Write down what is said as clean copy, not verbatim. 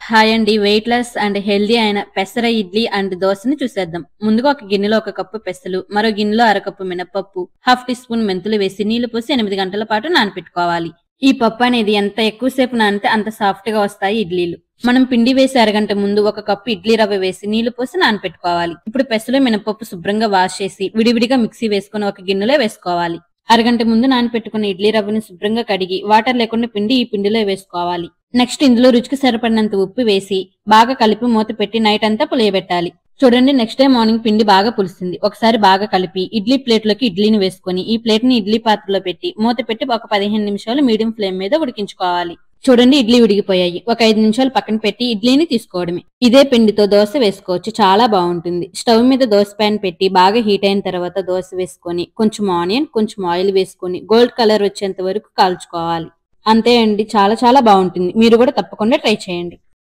Hi అండి. Weight less and healthy అయిన పెసర ఇడ్లీ అండ్ దోశని చూసేద్దాం. ముందుగా ఒక గిన్నెలో ఒక కప్పు పెసలు, మరో గిన్నెలో అరకప్పు మినపప్పు, హాఫ్ టీ స్పూన్ మెంతులు వేసి నీళ్లు పోసి 8 గంటల పాటు నానపెట్టుకోవాలి. ఈ పప్పు అనేది ఎంత ఎక్కువసేపు నానితే అంత సాఫ్ట్ గా వస్తాయి ఇడ్లీలు. మనం పిండి వేసి అరగంట ముందు ఒక కప్పు ఇడ్లీ రవ్వ వేసి నీళ్లు పోసి నానపెట్టుకోవాలి. ఇప్పుడు పెసలు మినపప్పు శుభ్రంగా వాష్ చేసి విడివిడిగా మిక్సీ వేసుకుని ఒక గిన్నెలో వేసుకోవాలి. అరగంట ముందు నానపెట్టుకున్న ఇడ్లీ రవ్వని శుభ్రంగా కడిగి వాటర్ లేకుండా పిండి ఈ పిండిలో వేసుకోవాలి. నెక్స్ట్ ఇందులో రుచికి సరిపడినంత ఉప్పు వేసి బాగా కలిపి మూత పెట్టి నైట్ అంతా పులియబెట్టాలి. చూడండి, నెక్స్ట్ డే మార్నింగ్ పిండి బాగా పులిసింది. ఒకసారి బాగా కలిపి ఇడ్లీ ప్లేట్ లోకి ఇడ్లీని వేసుకుని ఈ ప్లేట్ ని ఇడ్లీ పాత్రలో పెట్టి మూత పెట్టి ఒక 15 నిమిషాలు మీడియం ఫ్లేమ్ మీద ఉడికించుకోవాలి. చూడండి, ఇడ్లీ ఉడికిపోయాయి. ఒక 5 నిమిషాలు పక్కన పెట్టి ఇడ్లీని తీసుకోవడమే. ఇదే పిండితో దోశ వేసుకోవచ్చు, చాలా బాగుంటుంది. స్టవ్ మీద దోశ ప్యాన్ పెట్టి బాగా హీట్ అయిన తర్వాత దోశ వేసుకొని కొంచెం ఆనియన్, కొంచెం ఆయిల్ వేసుకొని గోల్డ్ కలర్ వచ్చేంత వరకు కాల్చుకోవాలి. అంతే అండి, చాలా చాలా బాగుంటుంది. మీరు కూడా తప్పకుండా ట్రై చేయండి.